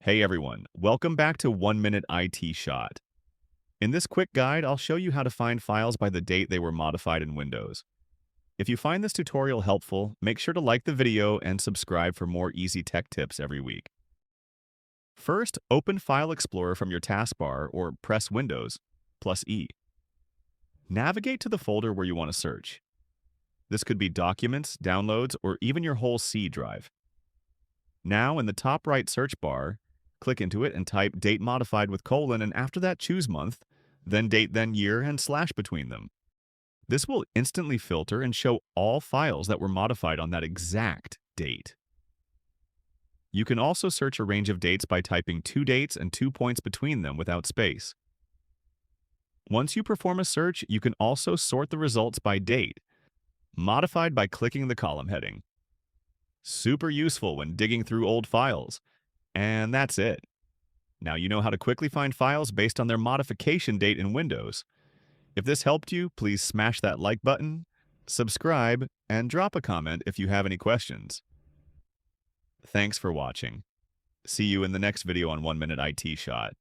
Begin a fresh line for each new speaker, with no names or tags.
Hey everyone, welcome back to 1 Minute IT Shot. In this quick guide, I'll show you how to find files by the date they were modified in Windows. If you find this tutorial helpful, make sure to like the video and subscribe for more easy tech tips every week. First, open File Explorer from your taskbar or press Windows plus E. Navigate to the folder where you want to search. This could be Documents, Downloads, or even your whole C drive. Now, in the top right search bar, click into it and type date modified with colon, and after that choose month, then date, then year, and slash between them. This will instantly filter and show all files that were modified on that exact date. You can also search a range of dates by typing 2 dates and 2 points between them without space. Once you perform a search, you can also sort the results by date, modified by clicking the column heading. Super useful when digging through old files. And that's it. Now you know how to quickly find files based on their modification date in Windows. If this helped you, please smash that like button, subscribe, and drop a comment if you have any questions. Thanks for watching. See you in the next video on 1 Minute IT Shot.